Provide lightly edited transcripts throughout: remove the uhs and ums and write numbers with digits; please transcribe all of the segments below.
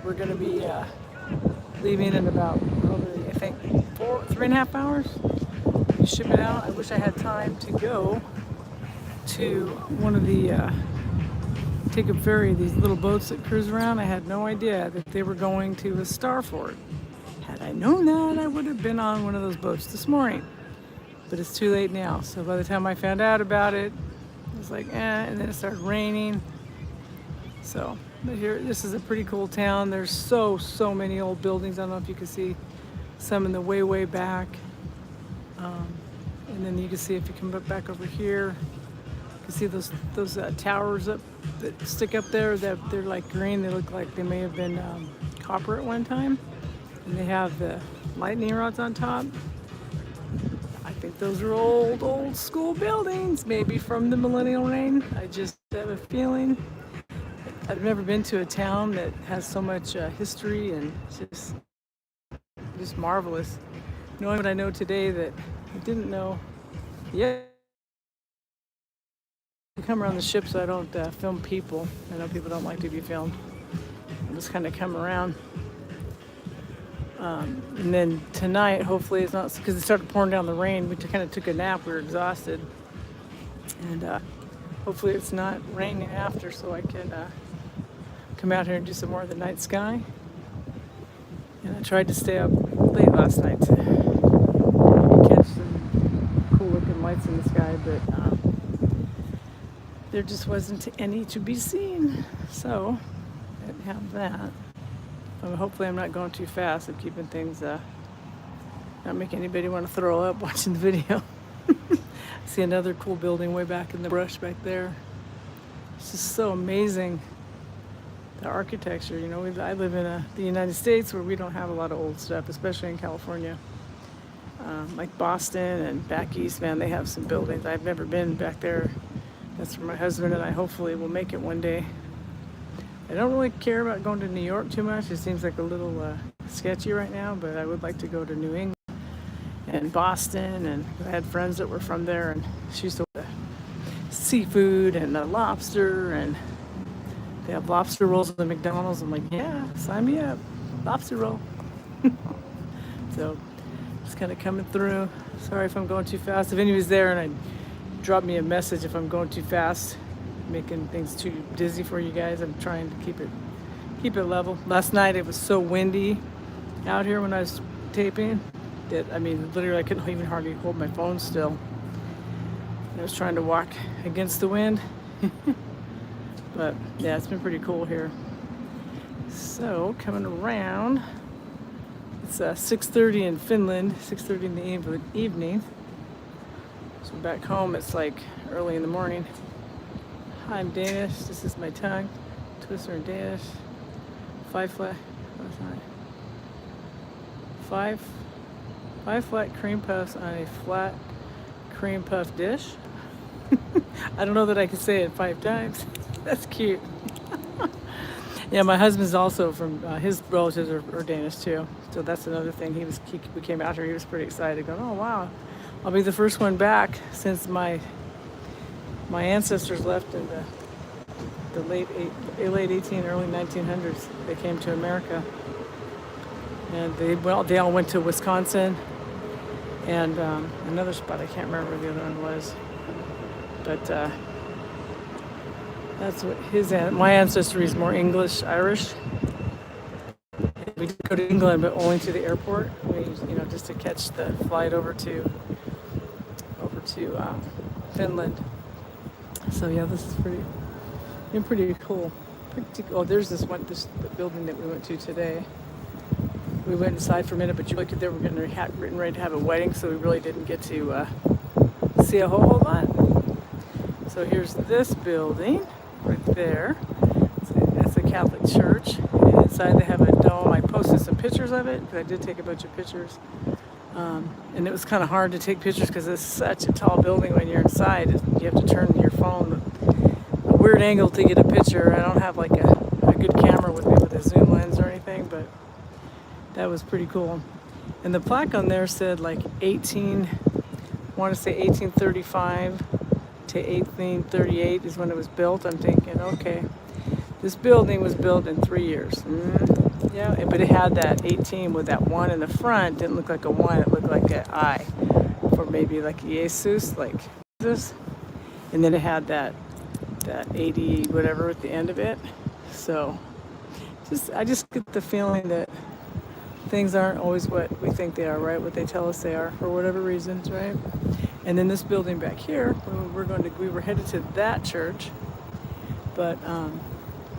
We're going to be leaving in about probably, I think, 3.5 hours. We ship it out. I wish I had time to go to one of the take a ferry, these little boats that cruise around. I had no idea that they were going to a Starfort. Had I known that, I would have been on one of those boats this morning. But it's too late now. So by the time I found out about it, I was like, and then it started raining. So, but here, this is a pretty cool town. There's so many old buildings. I don't know if you can see some in the way back. And then you can see if you come back over here, you can see those towers up that stick up there. That they're like green. They look like they may have been copper at one time. And they have the lightning rods on top. I think those are old school buildings, maybe from the millennial reign. I just have a feeling. I've never been to a town that has so much history, and just marvelous. Knowing what I know today that I didn't know yet. I come around the ship so I don't film people. I know people don't like to be filmed. I just kind of come around. And then tonight, hopefully it's not, because it started pouring down the rain. We kind of took a nap. We were exhausted. And hopefully it's not raining after, so I can come out here and do some more of the night sky. And I tried to stay up late last night to catch some cool looking lights in the sky, but there just wasn't any to be seen. So I didn't have that. Hopefully I'm not going too fast. I'm keeping things, not making anybody want to throw up watching the video. See another cool building way back in the brush back there. It's just so amazing, the architecture. You know, I live in the United States where we don't have a lot of old stuff, especially in California. Like Boston and back east, man, they have some buildings. I've never been back there. That's where my husband and I hopefully will make it one day. I don't really care about going to New York too much. It seems like a little sketchy right now, but I would like to go to New England and Boston. And I had friends that were from there, and she used to eat seafood and lobster, and they have lobster rolls at the McDonald's. I'm like, yeah, sign me up, lobster roll. So just kind of coming through. Sorry if I'm going too fast. If anybody's there, and I drop me a message if I'm going too fast, making things too dizzy for you guys. I'm trying to keep it level. Last night it was so windy out here when I was taping that, I mean, literally I couldn't even hardly hold my phone still. I was trying to walk against the wind. But yeah, it's been pretty cool here. So coming around, it's 6:30 in Finland, 6:30 in the evening. So back home it's like early in the morning. Hi, I'm Danish. This is my tongue twister in Danish. Five flat cream puffs on a flat cream puff dish. I don't know that I can say it 5 times. That's cute. Yeah, my husband's also from, his relatives are Danish too. So that's another thing. We came out here, he was pretty excited, going, oh wow, I'll be the first one back since my ancestors left in the late 18, early 1900s. They came to America, and they all went to Wisconsin and another spot. I can't remember where the other one was, but that's what my ancestry is more English, Irish. We did go to England, but only to the airport. Just to catch the flight over to Finland. So yeah, this is pretty cool. Oh, there's the building that we went to today. We went inside for a minute, but you look at there, we're getting ready to have a wedding, so we really didn't get to see a whole lot. So here's this building right there. That's a Catholic church. And inside they have a dome. I posted some pictures of it, because I did take a bunch of pictures. And it was kind of hard to take pictures because it's such a tall building. When you're inside, you have to turn your phone a weird angle to get a picture. I don't have like a good camera with me with a zoom lens or anything, but that was pretty cool. And the plaque on there said like 1835 to 1838 is when it was built. I'm thinking, okay, This building was built in 3 years. Yeah, but it had that 18 with that one in the front. Didn't look like a one, it looked like an I for maybe like Jesus, like Jesus. And then it had that 80 whatever at the end of it. So I just get the feeling that things aren't always what we think they are, right? What they tell us they are for whatever reasons, right? And then this building back here, we were headed to that church, but a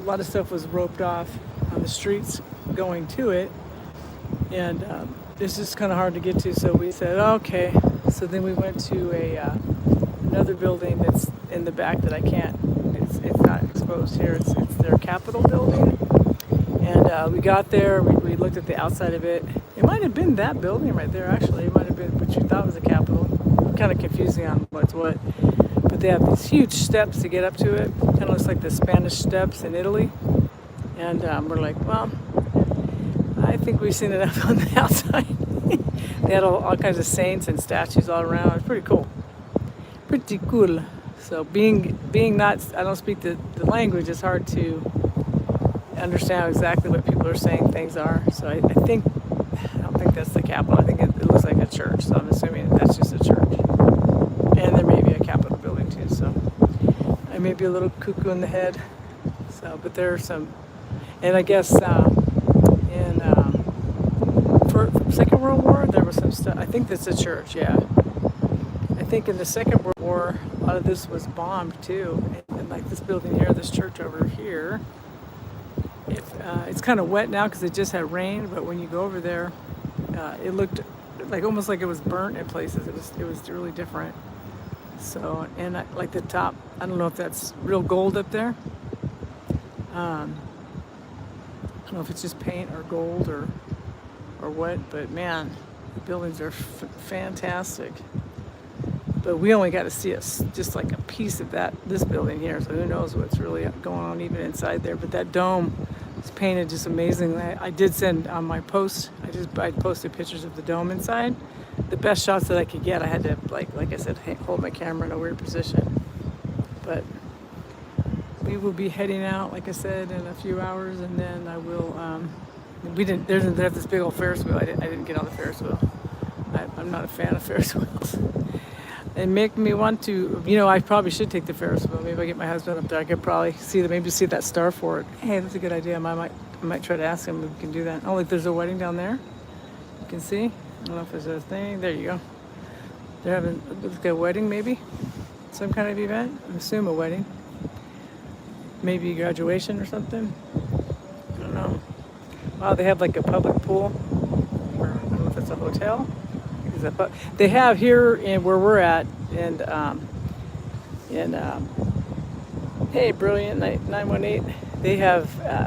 lot of stuff was roped off on the streets going to it, and it's just kind of hard to get to. So we said, okay. So then we went to another building that's in the back that I can't. It's not exposed here. It's their Capitol building, and we got there. We looked at the outside of it. It might have been that building right there. Actually, it might have been what you thought was a Capitol. Kind of confusing on what's what. But they have these huge steps to get up to it. Kind of looks like the Spanish steps in Italy. And we're like, well, I think we've seen enough on the outside. They had all kinds of saints and statues all around. It's pretty cool. Pretty cool. So being not, I don't speak the language, it's hard to understand exactly what people are saying things are. So I don't think that's the Capitol. I think it looks like a church. So I'm assuming that's just a church. And there may be a Capitol building too. So I may be a little cuckoo in the head. So, but there are some, and I guess for Second World War, there was some stuff. I think that's a church, yeah. I think in the Second World War, a lot of this was bombed too. And like this building here, this church over here, it's kind of wet now because it just had rain. But when you go over there, it looked like almost like it was burnt in places. It was really different. So, and like the top, I don't know if that's real gold up there. I don't know if it's just paint or gold or what, but man, the buildings are fantastic. But we only got to see just like a piece of this building here, so who knows what's really going on even inside there. But that dome is painted just amazingly. I did send on my post, I posted pictures of the dome inside. The best shots that I could get, I had to, like I said, hold my camera in a weird position. But we will be heading out, like I said, in a few hours, and then I will, they have this big old Ferris wheel. I didn't get on the Ferris wheel. I'm not a fan of Ferris wheels. They make me want to, I probably should take the Ferris wheel. Maybe I get my husband up there. I could probably see that star for it. Hey, that's a good idea. I might try to ask him if we can do that. Oh, look, there's a wedding down there. You can see. I don't know if there's a thing. There you go. They're having a wedding, maybe? Some kind of event? I assume a wedding. Maybe graduation or something. I don't know. Wow, they have like a public pool. Or, I don't know if it's a hotel. They have here in where we're at, and hey, Brilliant 918. They have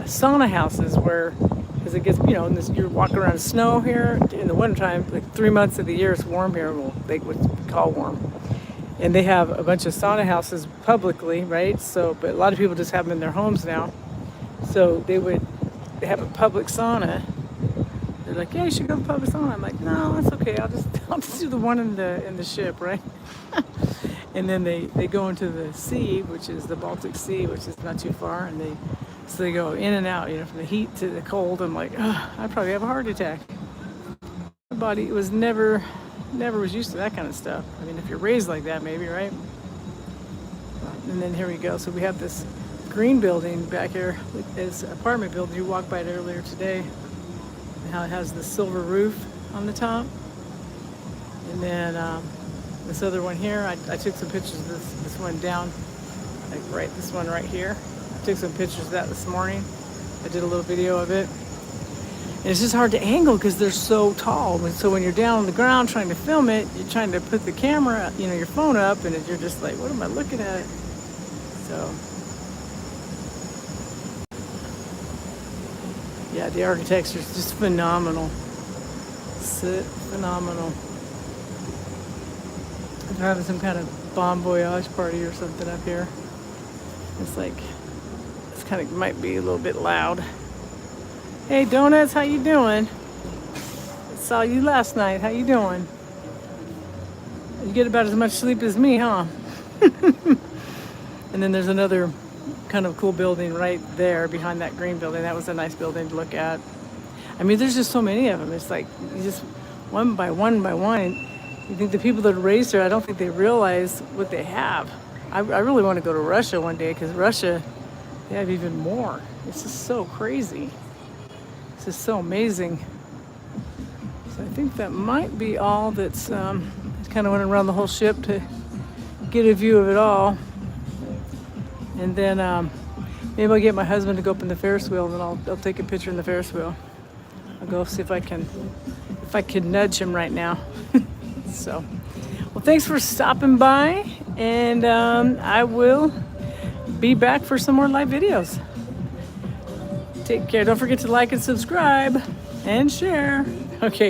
sauna houses where, because it gets, you're walking around in snow here in the wintertime, like 3 months of the year it's warm here. Well, they would call warm. And they have a bunch of sauna houses publicly, right? So, but a lot of people just have them in their homes now. So they have a public sauna. They're like, yeah, you should go to public sauna. I'm like, no, that's okay. I'll just do the one in the ship, right? And then they go into the sea, which is the Baltic Sea, which is not too far, and they go in and out, from the heat to the cold. I'm like, I'd probably have a heart attack. My body was never was used to that kind of stuff. I mean, if you're raised like that, maybe, right? And then here we go. So we have this green building back here. It's an apartment building. You walked by it earlier today. And how it has the silver roof on the top. And then this other one here, I took some pictures of this one down, this one right here. I took some pictures of that this morning. I did a little video of it. And it's just hard to angle because they're so tall. And so when you're down on the ground trying to film it, you're trying to put the camera, your phone up, and you're just like, what am I looking at? So, yeah, the architecture is just phenomenal. Phenomenal. They're having some kind of bon voyage party or something up here. It's might be a little bit loud. Hey, Donuts, how you doing? I saw you last night. How you doing? You get about as much sleep as me, huh? And then there's another kind of cool building right there behind that green building. That was a nice building to look at. I mean, there's just so many of them. It's like you just one by one by one. And you think the people that raised her, I don't think they realize what they have. I really want to go to Russia one day because Russia, they have even more. It's just so crazy. It's just so amazing. So I think that might be all that's kind of went around the whole ship to get a view of it all. And then maybe I'll get my husband to go up in the Ferris wheel, and then I'll take a picture in the Ferris wheel. I'll go see if I can nudge him right now. So, well, thanks for stopping by, and I will be back for some more live videos. Take care. Don't forget to like and subscribe and share. Okay.